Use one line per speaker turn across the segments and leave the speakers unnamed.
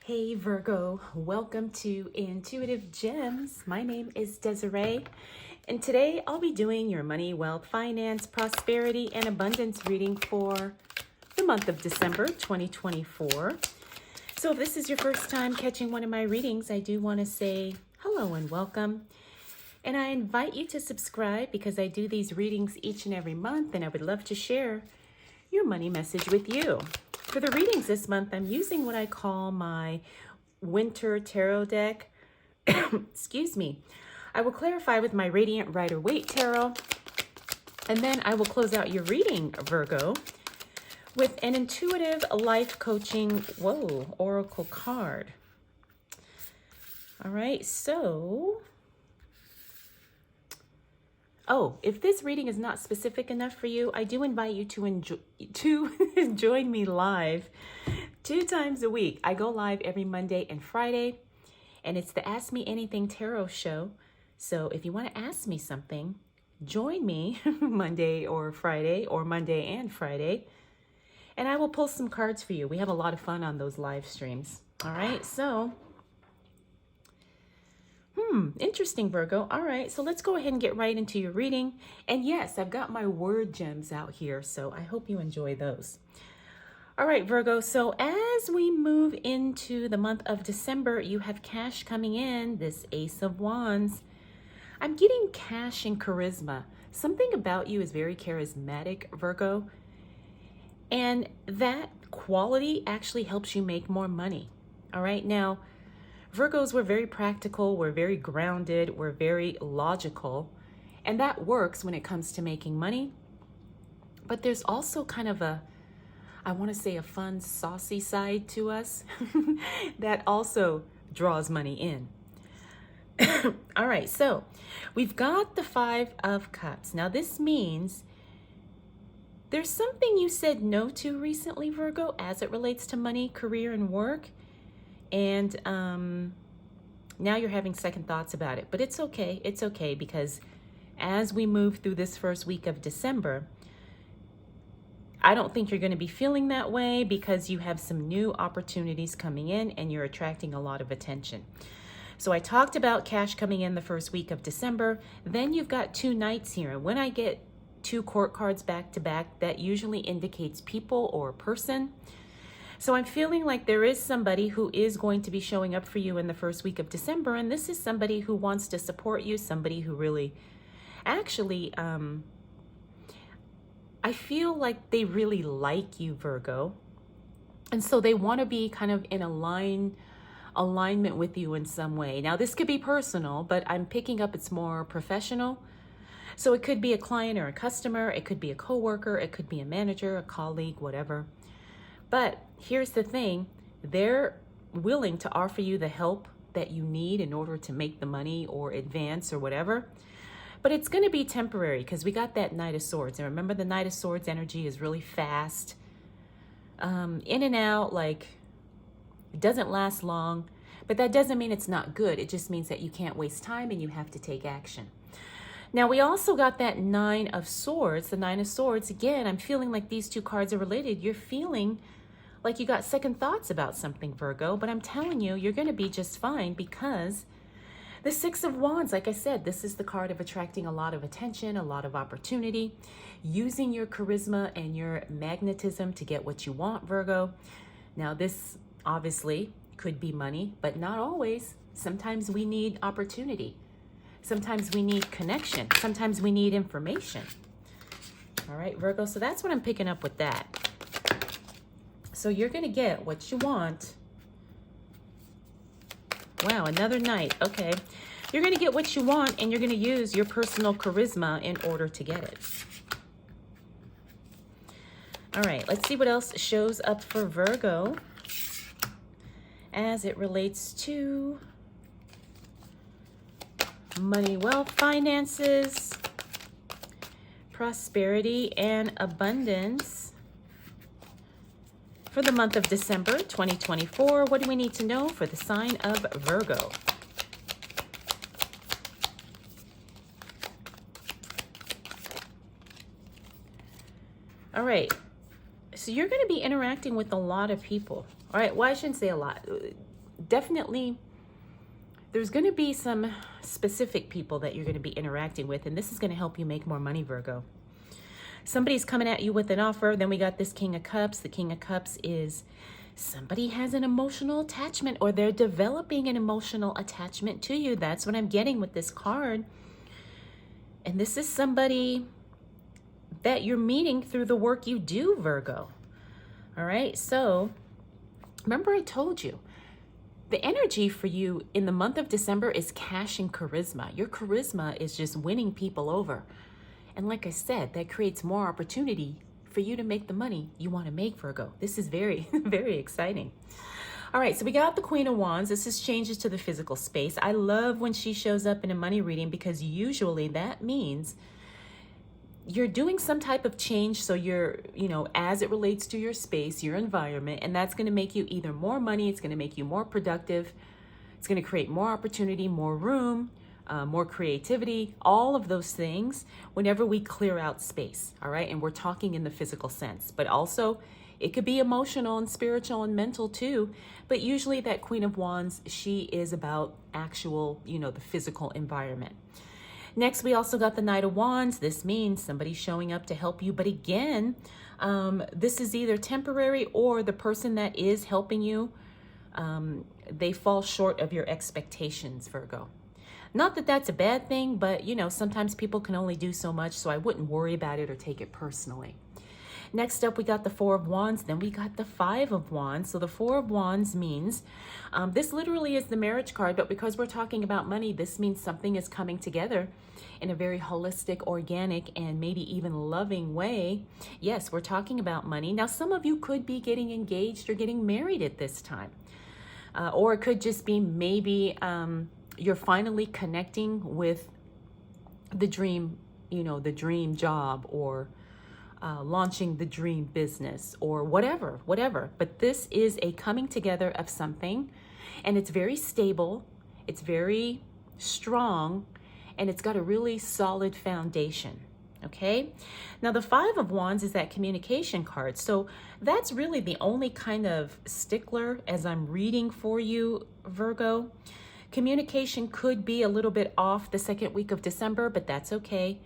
Hey Virgo, welcome to Intuitive Gems. My name is Desiree, and today I'll be doing your money, wealth, finance, prosperity, and abundance reading for the month of December 2024. So if this is your first time catching one of my readings, I do want to say hello and welcome. And I invite you to subscribe because I do these readings each and every month, and I would love to share your money message with you. For the readings this month, I'm using what I call my winter tarot deck. Excuse me. I will clarify with my Radiant Rider-Waite Tarot, and then I will close out your reading, Virgo, with an intuitive life coaching, oracle card. All right, so... if this reading is not specific enough for you, I do invite you to join me live 2 times a week. I go live every Monday and Friday, and it's the Ask Me Anything Tarot show. So if you want to ask me something, join me Monday or Friday, or Monday and Friday, and I will pull some cards for you. We have a lot of fun on those live streams. All right, so... interesting, Virgo. All right, so let's go ahead and get right into your reading. And yes, I've got my word gems out here, so I hope you enjoy those. All right, Virgo, so as we move into the month of December, you have cash coming in, this Ace of Wands. I'm getting cash and charisma. Something about you is very charismatic, Virgo, and that quality actually helps you make more money. All right, now, Virgos, we're very practical, we're very grounded, we're very logical, and that works when it comes to making money. But there's also kind of a fun, saucy side to us that also draws money in. All right, so we've got the 5 of Cups. Now this means there's something you said no to recently, Virgo, as it relates to money, career, and work. And now you're having second thoughts about it. But it's okay. It's okay, because as we move through this first week of December, I don't think you're going to be feeling that way, because you have some new opportunities coming in and you're attracting a lot of attention. So I talked about cash coming in the first week of December. Then you've got 2 knights here. And when I get 2 court cards back to back, that usually indicates people or person. So I'm feeling like there is somebody who is going to be showing up for you in the first week of December. And this is somebody who wants to support you, somebody who really, actually, I feel like they really like you, Virgo. And so they want to be kind of in alignment with you in some way. Now, this could be personal, but I'm picking up it's more professional. So it could be a client or a customer. It could be a coworker. It could be a manager, a colleague, whatever. But here's the thing, they're willing to offer you the help that you need in order to make the money or advance or whatever. But it's going to be temporary, because we got that Knight of Swords. And remember, the Knight of Swords energy is really fast. In and out, like, it doesn't last long. But that doesn't mean it's not good. It just means that you can't waste time and you have to take action. Now, we also got that 9 of Swords. The 9 of Swords, again, I'm feeling like these 2 cards are related. You're feeling like you got second thoughts about something, Virgo, but I'm telling you, you're going to be just fine, because the 6 of Wands, like I said, this is the card of attracting a lot of attention, a lot of opportunity, using your charisma and your magnetism to get what you want, Virgo. Now, this obviously could be money, but not always. Sometimes we need opportunity. Sometimes we need connection. Sometimes we need information. All right, Virgo, so that's what I'm picking up with that. So you're going to get what you want. Wow, another Knight. Okay. You're going to get what you want, and you're going to use your personal charisma in order to get it. All right, let's see what else shows up for Virgo as it relates to money, wealth, finances, prosperity, and abundance. For the month of December 2024, what do we need to know for the sign of Virgo? All right, so you're going to be interacting with a lot of people. All right, well, I shouldn't say a lot. definitely, there's going to be some specific people that you're going to be interacting with, and this is going to help you make more money, Virgo. Somebody's coming at you with an offer. Then we got this King of Cups. The King of Cups is somebody has an emotional attachment, or they're developing an emotional attachment to you. That's what I'm getting with this card. And this is somebody that you're meeting through the work you do, Virgo. All right, so remember I told you, the energy for you in the month of December is cash and charisma. Your charisma is just winning people over. And like I said, that creates more opportunity for you to make the money you want to make, Virgo. This is very, very exciting. All right, so we got the Queen of Wands. This is changes to the physical space. I love when she shows up in a money reading because usually that means you're doing some type of change. So you're, as it relates to your space, your environment, and that's going to make you either more money, it's going to make you more productive, it's going to create more opportunity, more room, more creativity, all of those things whenever we clear out space. All right. And we're talking in the physical sense, but also it could be emotional and spiritual and mental too. But usually that Queen of Wands, she is about actual, the physical environment. Next, we also got the Knight of Wands. This means somebody showing up to help you. But again, this is either temporary or the person that is helping you, they fall short of your expectations, Virgo. Not that that's a bad thing, but sometimes people can only do so much, so I wouldn't worry about it or take it personally. Next up, we got the Four of Wands. Then we got the Five of Wands. So the Four of Wands means, this literally is the marriage card, but because we're talking about money, this means something is coming together in a very holistic, organic, and maybe even loving way. Yes, we're talking about money. Now, some of you could be getting engaged or getting married at this time. Or it could just be maybe you're finally connecting with the dream, the dream job, or launching the dream business, or whatever. But this is a coming together of something, and it's very stable, it's very strong, and it's got a really solid foundation. Okay. Now the Five of Wands is that communication card. So that's really the only kind of stickler as I'm reading for you, Virgo. Communication could be a little bit off the second week of December, but that's okay.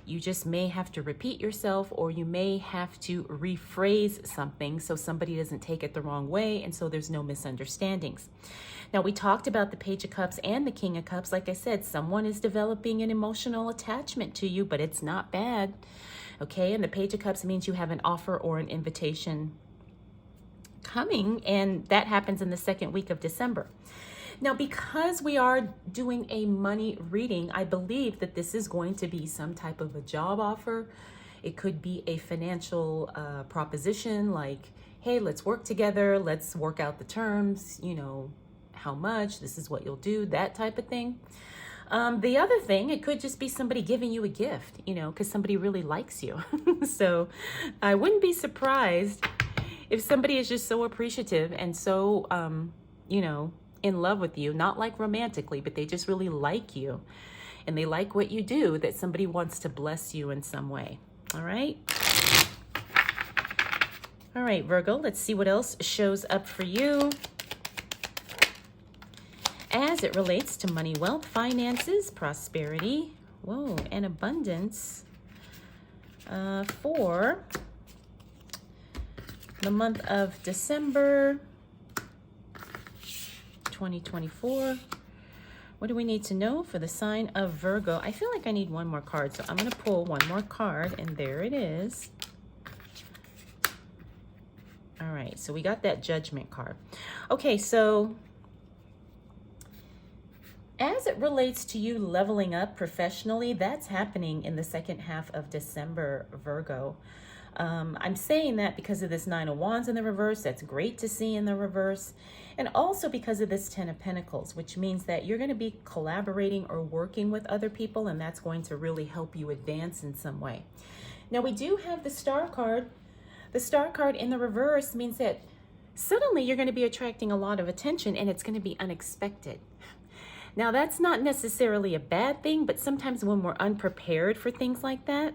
You just may have to repeat yourself, or you may have to rephrase something so somebody doesn't take it the wrong way, and so there's no misunderstandings. Now, we talked about the Page of Cups and the King of Cups. Like I said, someone is developing an emotional attachment to you, but it's not bad. Okay, and the Page of Cups means you have an offer or an invitation coming, and that happens in the second week of December. Now, because we are doing a money reading, I believe that this is going to be some type of a job offer. It could be a financial proposition like, hey, let's work together. Let's work out the terms, how much, this is what you'll do, that type of thing. The other thing, it could just be somebody giving you a gift, because somebody really likes you. So I wouldn't be surprised if somebody is just so appreciative and so, in love with you, not like romantically, but they just really like you and they like what you do, that somebody wants to bless you in some way. All right. All right, Virgo, let's see what else shows up for you as it relates to money, wealth, finances, prosperity, and abundance for the month of December 2024. What do we need to know for the sign of Virgo? I feel like I need one more card, so I'm going to pull one more card, and there it is. All right, so we got that Judgment card. Okay, so as it relates to you leveling up professionally, that's happening in the second half of December, Virgo. I'm saying that because of this Nine of Wands in the reverse. That's great to see in the reverse. And also because of this Ten of Pentacles, which means that you're going to be collaborating or working with other people, and that's going to really help you advance in some way. Now, we do have the Star card. The Star card in the reverse means that suddenly you're going to be attracting a lot of attention, and it's going to be unexpected. Now, that's not necessarily a bad thing, but sometimes when we're unprepared for things like that,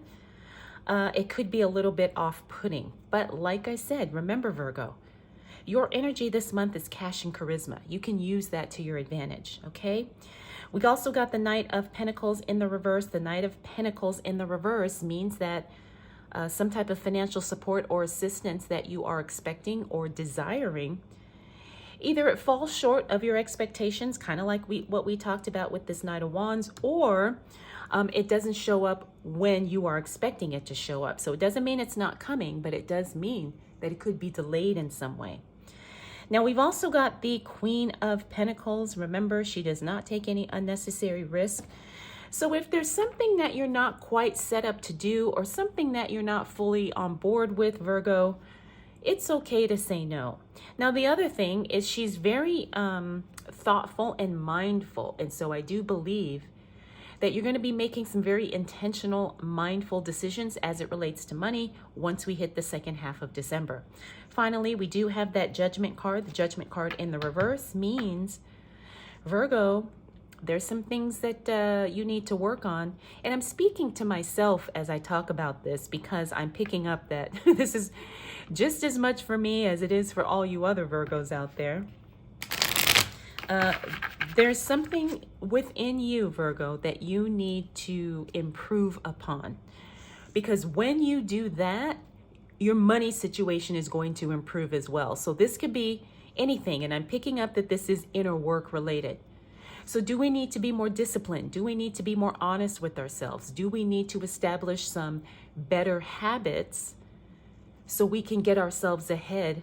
it could be a little bit off-putting. But like I said, remember, Virgo, Your energy this month is cash and charisma. You can use that to your advantage, okay? We also got the Knight of Pentacles in the reverse. The Knight of Pentacles in the reverse means that some type of financial support or assistance that you are expecting or desiring, either it falls short of your expectations, kind of like what we talked about with this Knight of Wands, or it doesn't show up when you are expecting it to show up. So it doesn't mean it's not coming, but it does mean that it could be delayed in some way. Now, we've also got the Queen of Pentacles. Remember, she does not take any unnecessary risk. So if there's something that you're not quite set up to do or something that you're not fully on board with, Virgo, it's okay to say no. Now, the other thing is she's very thoughtful and mindful. And so I do believe that you're going to be making some very intentional, mindful decisions as it relates to money once we hit the second half of December. Finally, we do have that Judgment card. The Judgment card in the reverse means, Virgo, there's some things that you need to work on. And I'm speaking to myself as I talk about this because I'm picking up that this is just as much for me as it is for all you other Virgos out there. There's something within you, Virgo, that you need to improve upon. Because when you do that, your money situation is going to improve as well. So this could be anything. And I'm picking up that this is inner work related. So do we need to be more disciplined? Do we need to be more honest with ourselves? Do we need to establish some better habits so we can get ourselves ahead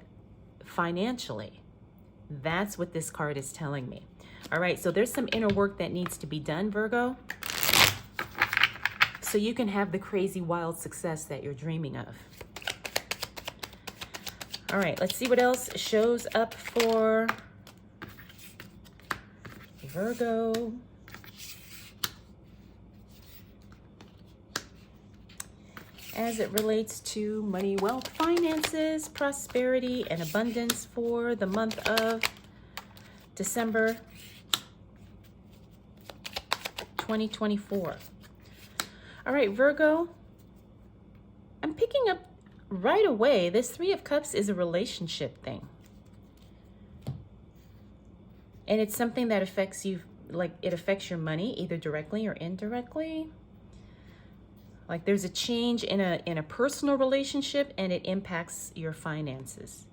financially? That's what this card is telling me. All right, so there's some inner work that needs to be done, Virgo, so you can have the crazy, wild success that you're dreaming of. All right, let's see what else shows up for Virgo. As it relates to money, wealth, finances, prosperity, and abundance for the month of December 2024. All right, Virgo, I'm picking up right away, this Three of Cups is a relationship thing. And it's something that affects you, like it affects your money, either directly or indirectly. Like there's a change in a personal relationship and it impacts your finances.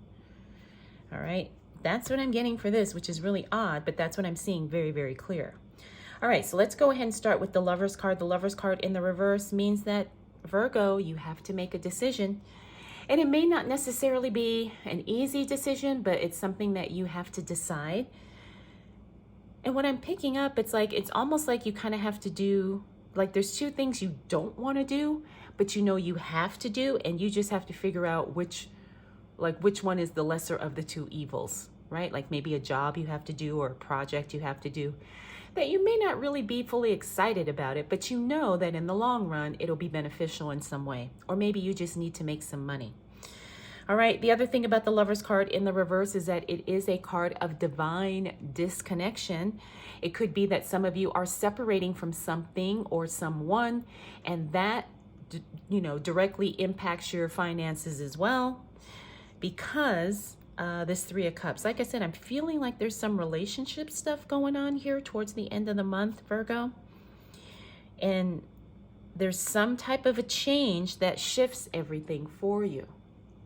All right, that's what I'm getting for this, which is really odd, but that's what I'm seeing very, very clear. All right, so let's go ahead and start with the Lover's card. The Lover's card in the reverse means that, Virgo, you have to make a decision. And it may not necessarily be an easy decision, but it's something that you have to decide. And what I'm picking up, it's almost like you kind of have to do, like there's two things you don't want to do, but you know you have to do, and you just have to figure out which one is the lesser of the two evils, right? Like maybe a job you have to do or a project you have to do that you may not really be fully excited about it, but you know that in the long run, it'll be beneficial in some way. Or maybe you just need to make some money. All right, the other thing about the Lover's card in the reverse is that it is a card of divine disconnection. It could be that some of you are separating from something or someone, and that, directly impacts your finances as well. Because this Three of Cups, like I said, I'm feeling like there's some relationship stuff going on here towards the end of the month, Virgo. And there's some type of a change that shifts everything for you.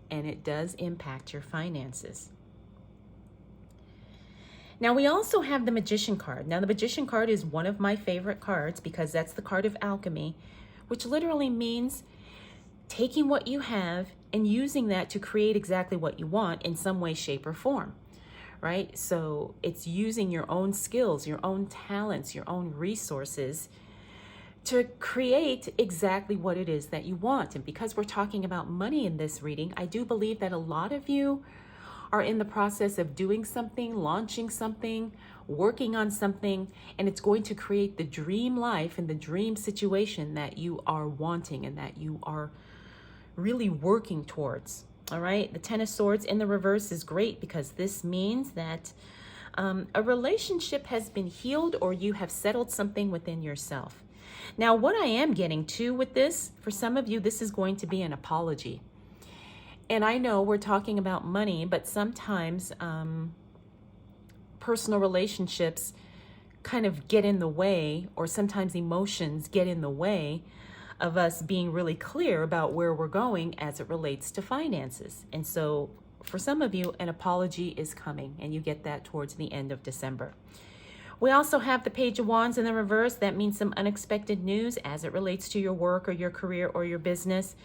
And it does impact your finances. Now, we also have the Magician card. Now, the Magician card is one of my favorite cards because that's the card of alchemy, which literally means taking what you have and using that to create exactly what you want in some way, shape, or form, right? So it's using your own skills, your own talents, your own resources to create exactly what it is that you want. And because we're talking about money in this reading, I do believe that a lot of you are in the process of doing something, launching something, working on something, and it's going to create the dream life and the dream situation that you are wanting and that you are really working towards. All right, the Ten of Swords in the reverse is great because this means that a relationship has been healed or you have settled something within yourself. Now, what I am getting to with this, for some of you, this is going to be an apology. And I know we're talking about money, but sometimes personal relationships kind of get in the way, or sometimes emotions get in the way of us being really clear about where we're going as it relates to finances. And so for some of you, an apology is coming, and you get that towards the end of December. We also have the Page of Wands in the reverse. That means some unexpected news as it relates to your work or your career or your business.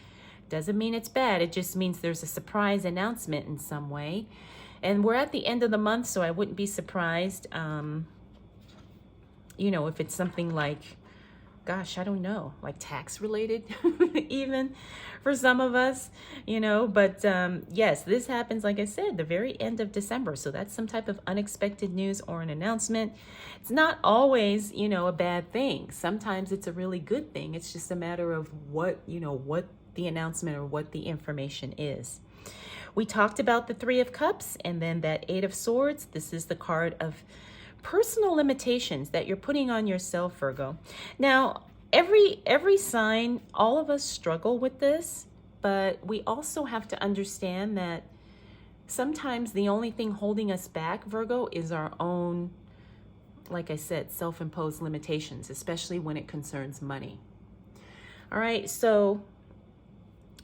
Doesn't mean it's bad. It just means there's a surprise announcement in some way. And we're at the end of the month, so I wouldn't be surprised, if it's something like, gosh, I don't know, like tax related, even for some of us, but yes, this happens, like I said, the very end of December. So that's some type of unexpected news or an announcement. It's not always, a bad thing. Sometimes it's a really good thing. It's just a matter of what the announcement or what the information is. We talked about the Three of Cups and then that Eight of Swords. This is the card of personal limitations that you're putting on yourself, Virgo. Now, every sign, all of us struggle with this, but we also have to understand that sometimes the only thing holding us back, Virgo, is our own, like I said, self-imposed limitations, especially when it concerns money. All right, so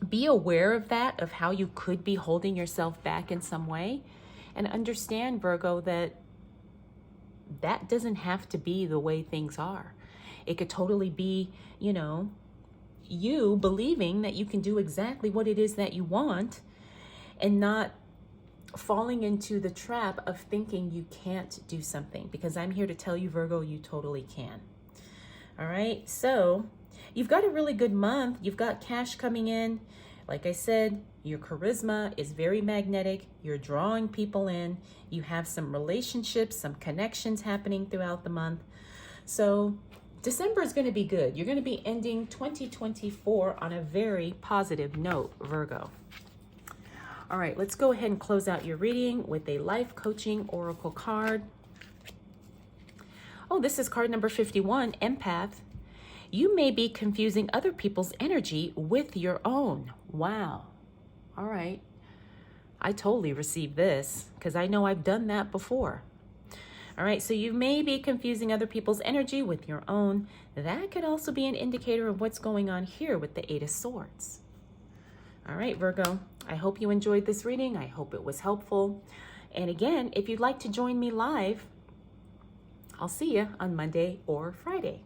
be aware of that, of how you could be holding yourself back in some way, and understand, Virgo, that doesn't have to be the way things are. It could totally be, you believing that you can do exactly what it is that you want and not falling into the trap of thinking you can't do something, because I'm here to tell you, Virgo, you totally can. All right, so you've got a really good month. You've got cash coming in. Like I said, your charisma is very magnetic. You're drawing people in. You have some relationships, some connections happening throughout the month. So December is going to be good. You're going to be ending 2024 on a very positive note, Virgo. All right, let's go ahead and close out your reading with a life coaching oracle card. Oh, this is card number 51, Empath. You may be confusing other people's energy with your own. Wow. All right. I totally received this because I know I've done that before. All right, so you may be confusing other people's energy with your own. That could also be an indicator of what's going on here with the Eight of Swords. All right, Virgo, I hope you enjoyed this reading. I hope it was helpful. And again, if you'd like to join me live, I'll see you on Monday or Friday.